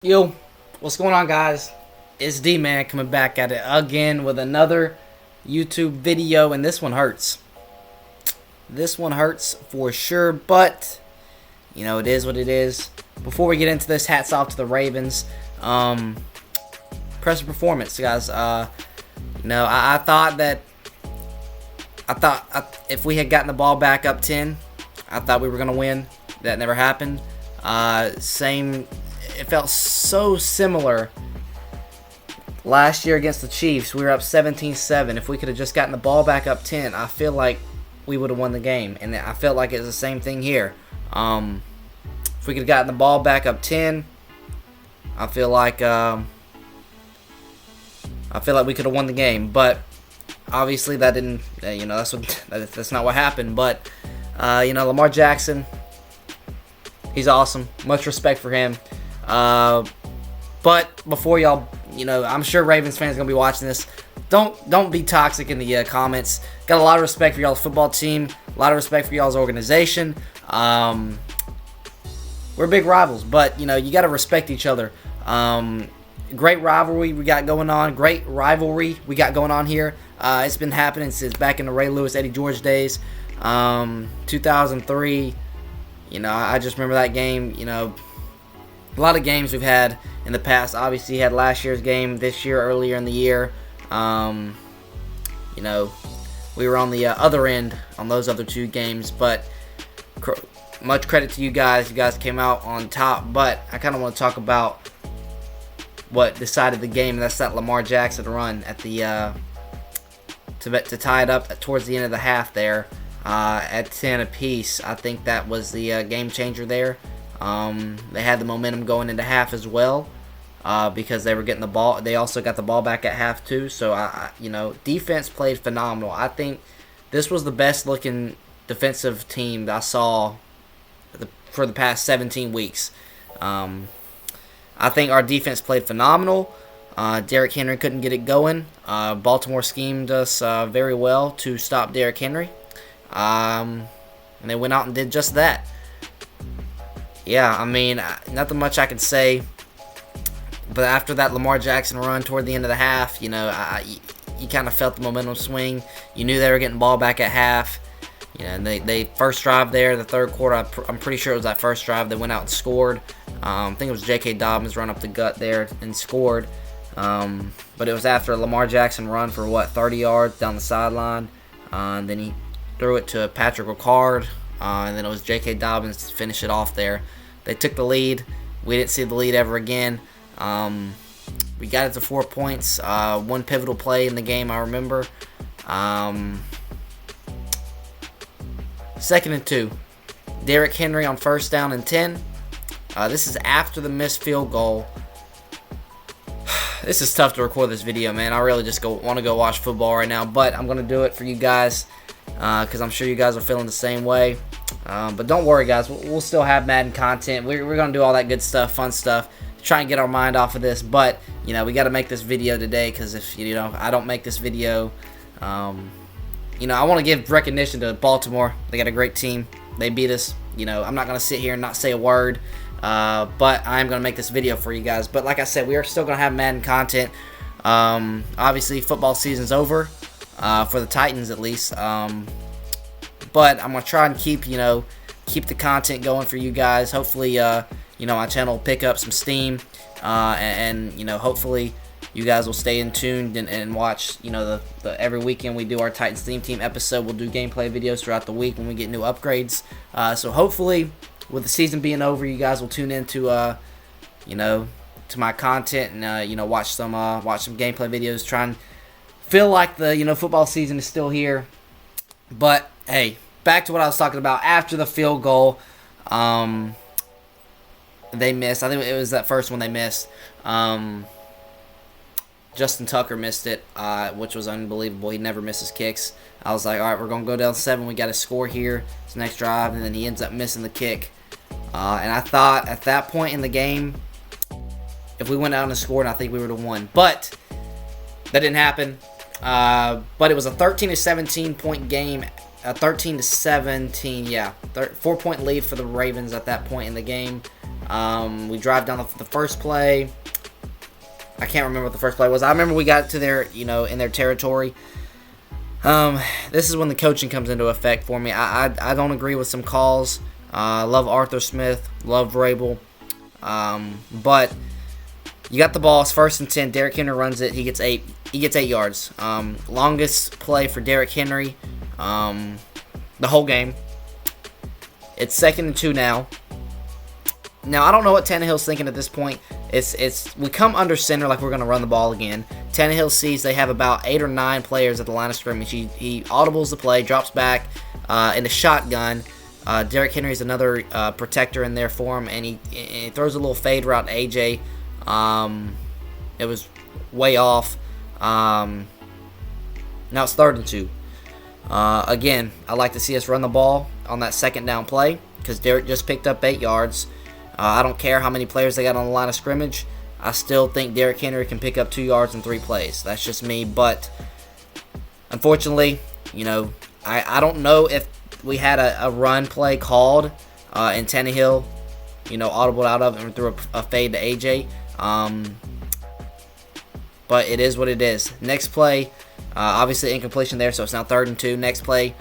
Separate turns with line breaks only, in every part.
Yo, what's going on, guys? It's D-Man coming back at it again with another YouTube video, and this one hurts. This one hurts for sure, but you know, it is what it is. Before we get into this, hats off to the Ravens. Impressive performance, guys. I thought if we had gotten the ball back up 10, I thought we were gonna win. That never happened. It felt so similar last year against the Chiefs. We were up 17-7. If we could have just gotten the ball back up 10, I feel like we would have won the game. And I felt like it's the same thing here. If we could have gotten the ball back up 10, I feel like we could have won the game. But obviously that didn't. That's not what happened. But Lamar Jackson, he's awesome. Much respect for him. But before y'all, I'm sure Ravens fans are gonna be watching this. Don't be toxic in the comments. Got a lot of respect for y'all's football team. A lot of respect for y'all's organization. We're big rivals, but you got to respect each other. Great rivalry we got going on. Great rivalry we got going on here. It's been happening since back in the Ray Lewis, Eddie George days. 2003. I just remember that game. A lot of games we've had in the past. Obviously, you had last year's game, this year, earlier in the year. We were on the other end on those other two games, but much credit to you guys. You guys came out on top, but I kind of want to talk about what decided the game, and that's that Lamar Jackson run at the to tie it up towards the end of the half there at 10 apiece. I think that was the game changer there. They had the momentum going into half as well because they were getting the ball. They also got the ball back at half too. So defense played phenomenal. I think this was the best looking defensive team that I saw for the past 17 weeks. I think our defense played phenomenal. Derrick Henry couldn't get it going. Baltimore schemed us very well to stop Derrick Henry, and they went out and did just that. Yeah, nothing much I can say. But after that Lamar Jackson run toward the end of the half, you kind of felt the momentum swing. You knew they were getting the ball back at half. And they first drive there, the third quarter, I'm pretty sure it was that first drive, they went out and scored. I think it was J.K. Dobbins run up the gut there and scored. But it was after a Lamar Jackson run for, 30 yards down the sideline. And then he threw it to Patrick Ricard. And then it was J.K. Dobbins to finish it off there. They took the lead. We didn't see the lead ever again. We got it to 4 points. One pivotal play in the game, I remember. 2nd and 2. Derrick Henry on 1st down and 10. This is after the missed field goal. This is tough to record this video, man. I really just want to go watch football right now. But I'm going to do it for you guys because I'm sure you guys are feeling the same way. But don't worry, guys. We'll still have Madden content. We're going to do all that good stuff, fun stuff, to try and get our mind off of this. But, we got to make this video today because if, I don't make this video, I want to give recognition to Baltimore. They got a great team. They beat us. I'm not going to sit here and not say a word. But I am going to make this video for you guys. But like I said, we are still going to have Madden content. Obviously, football season's over for the Titans at least. But I'm going to try and keep the content going for you guys. Hopefully, my channel will pick up some steam. And hopefully you guys will stay in tuned and watch, every weekend we do our Titans Theme Team episode. We'll do gameplay videos throughout the week when we get new upgrades. So hopefully, with the season being over, you guys will tune into, to my content and, watch some gameplay videos. Try and feel like the, football season is still here. But, hey, back to what I was talking about. After the field goal, they missed. I think it was that first one they missed. Justin Tucker missed it, which was unbelievable. He never misses kicks. I was like, all right, we're going to go down 7. We got to score here. It's the next drive, and then he ends up missing the kick. And I thought at that point in the game, if we went out and scored, I think we would have won. But that didn't happen. But it was a 13 to 17 point game. 13 to 17, yeah. 4-point lead for the Ravens at that point in the game. We drive down the first play. I can't remember what the first play was. I remember we got to their, in their territory. This is when the coaching comes into effect for me. I don't agree with some calls. Love Arthur Smith. Love Vrabel. But you got the ball. It's 1st and 10. Derrick Henry runs it. He gets 8 yards. Longest play for Derrick Henry the whole game. It's 2nd and 2 now. Now, I don't know what Tannehill's thinking at this point. We come under center like we're going to run the ball again. Tannehill sees they have about 8 or 9 players at the line of scrimmage. He audibles the play, drops back in a shotgun. Derrick Henry's another protector in there for him, and he throws a little fade route to AJ. It was way off. Now it's 3rd and 2. Again, I like to see us run the ball on that 2nd down play because Derrick just picked up 8 yards. I don't care how many players they got on the line of scrimmage. I still think Derrick Henry can pick up 2 yards in 3 plays. That's just me. But unfortunately, I don't know if we had a run play called and Tannehill, audibled out of it and threw a fade to AJ. But it is what it is. Next play, obviously incompletion there, so it's now 3rd and 2. Next play,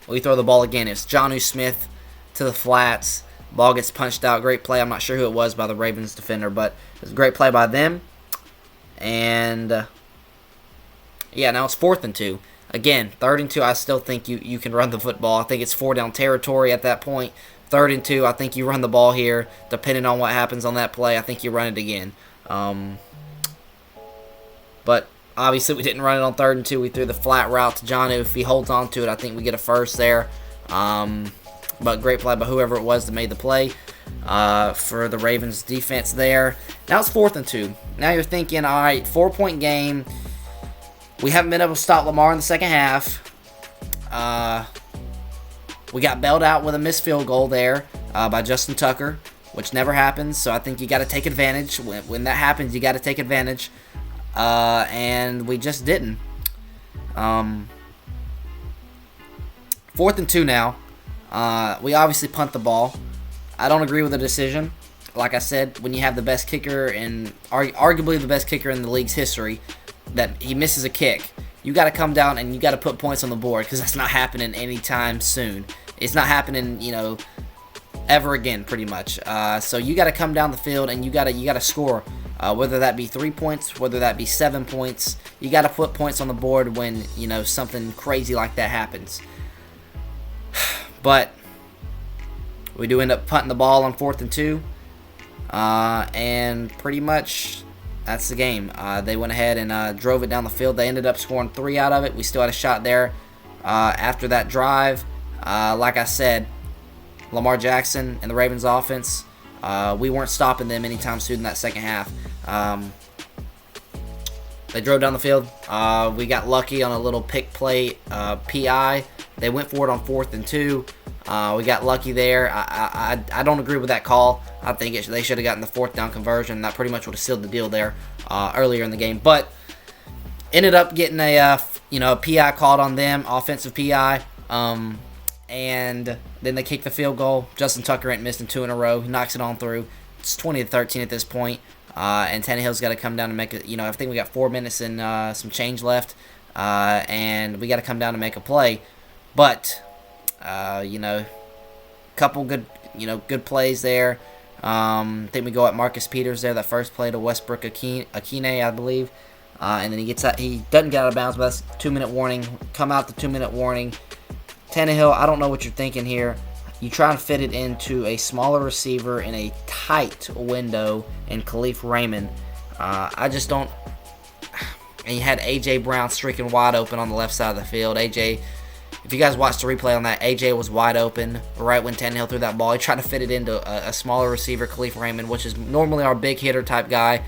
we throw the ball again. It's Jonnu Smith to the flats. Ball gets punched out. Great play. I'm not sure who it was by the Ravens defender, but it was a great play by them. And now it's 4th and 2. Again, 3rd and 2. I still think you can run the football. I think it's 4 down territory at that point. 3rd and 2. I think you run the ball here. Depending on what happens on that play, I think you run it again. But obviously we didn't run it on 3rd and 2. We threw the flat route to Jonnu. If he holds on to it, I think we get a first there. But great play by whoever it was that made the play for the Ravens defense there. Now it's 4th and 2. Now you're thinking, all right, 4-point game. We haven't been able to stop Lamar in the second half. We got bailed out with a missed field goal there by Justin Tucker, which never happens. So I think you got to take advantage. When that happens, you got to take advantage. And we just didn't. 4th and 2 now. We obviously punt the ball. I don't agree with the decision. Like I said, when you have the best kicker and arguably the best kicker in the league's history, that he misses a kick, you got to come down and you got to put points on the board because that's not happening anytime soon. It's not happening, ever again, pretty much. So you got to come down the field and you got to score. Whether that be 3 points, whether that be 7 points, you got to put points on the board when something crazy like that happens. But we do end up punting the ball on 4th and 2, and pretty much that's the game. They went ahead and drove it down the field. They ended up scoring 3 out of it. We still had a shot there after that drive. Like I said, Lamar Jackson and the Ravens offense, we weren't stopping them anytime soon in that second half. They drove down the field. We got lucky on a little pick play PI. They went for it on 4th and 2. We got lucky there. I don't agree with that call. I think they should have gotten the 4th down conversion. That pretty much would have sealed the deal there earlier in the game. But ended up getting a PI called on them, offensive PI. And then they kick the field goal. Justin Tucker ain't missing 2 in a row. He knocks it on through. It's 20-13 at this point. And Tannehill's got to come down and make it. I think we got 4 minutes and some change left. And we got to come down and make a play. But, couple good plays there. I think we go at Marcus Peters there, that first play to Westbrook Akine, I believe. And then he doesn't get out of bounds, but that's 2-minute warning. Come out the 2-minute warning. Tannehill, I don't know what you're thinking here. You try to fit it into a smaller receiver in a tight window in Khalif Raymond. I just don't. And you had A.J. Brown streaking wide open on the left side of the field. A.J., if you guys watched the replay on that, A.J. was wide open right when Tannehill threw that ball. He tried to fit it into a smaller receiver, Khalif Raymond, which is normally our big hitter type guy.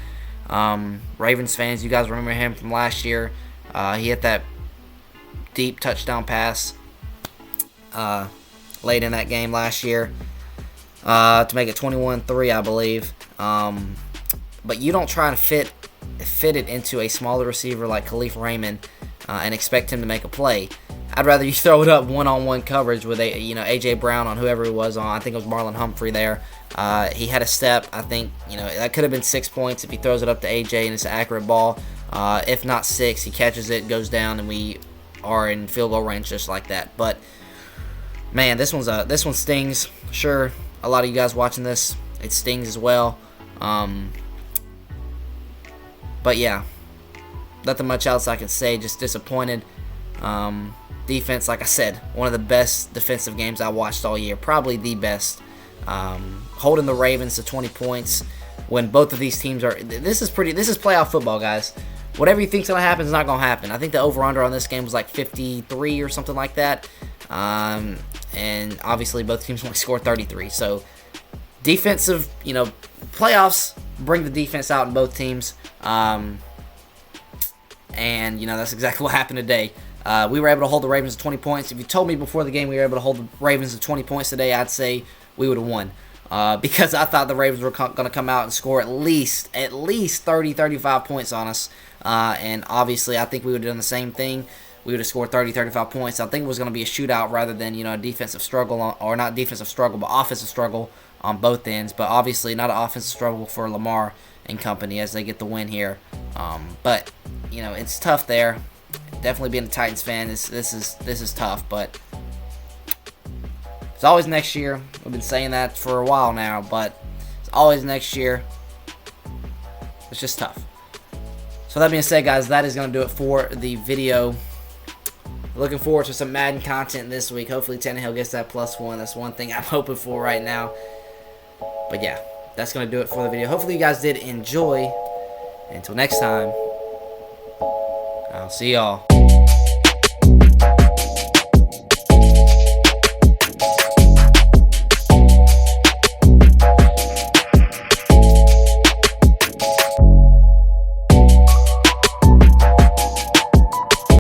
Ravens fans, you guys remember him from last year. He hit that deep touchdown pass late in that game last year to make it 21-3, I believe. But you don't try to fit it into a smaller receiver like Khalif Raymond and expect him to make a play. I'd rather you throw it up one-on-one coverage with AJ Brown on whoever it was on. I think it was Marlon Humphrey there. He had a step. I think that could have been 6 points if he throws it up to AJ and it's an accurate ball. If not 6, he catches it, goes down, and we are in field goal range just like that. But man, this one stings. Sure, a lot of you guys watching this, it stings as well. But yeah, nothing much else I can say. Just disappointed. Defense, like I said, one of the best defensive games I watched all year, probably the best. Holding the Ravens to 20 points when both of these teams are. This is playoff football, guys. Whatever you think's gonna happen is not gonna happen. I think the over/under on this game was like 53 or something like that. And obviously both teams only scored 33. So defensive, playoffs bring the defense out in both teams. And that's exactly what happened today. We were able to hold the Ravens to 20 points. If you told me before the game we were able to hold the Ravens to 20 points today, I'd say we would have won. Because I thought the Ravens were going to come out and score at least 30, 35 points on us. And obviously, I think we would have done the same thing. We would have scored 30, 35 points. I think it was going to be a shootout rather than, a defensive struggle, or not defensive struggle, but offensive struggle on both ends. But obviously, not an offensive struggle for Lamar and company as they get the win here. But, it's tough there. Definitely being a Titans fan, this is tough, but it's always next year. We've been saying that for a while now, but it's always next year. It's just tough. So that being said, guys, that is going to do it for the video. Looking forward to some Madden content this week. Hopefully Tannehill gets that +1. That's one thing I'm hoping for right now. But yeah, that's going to do it for the video. Hopefully you guys did enjoy. Until next time, I'll see y'all.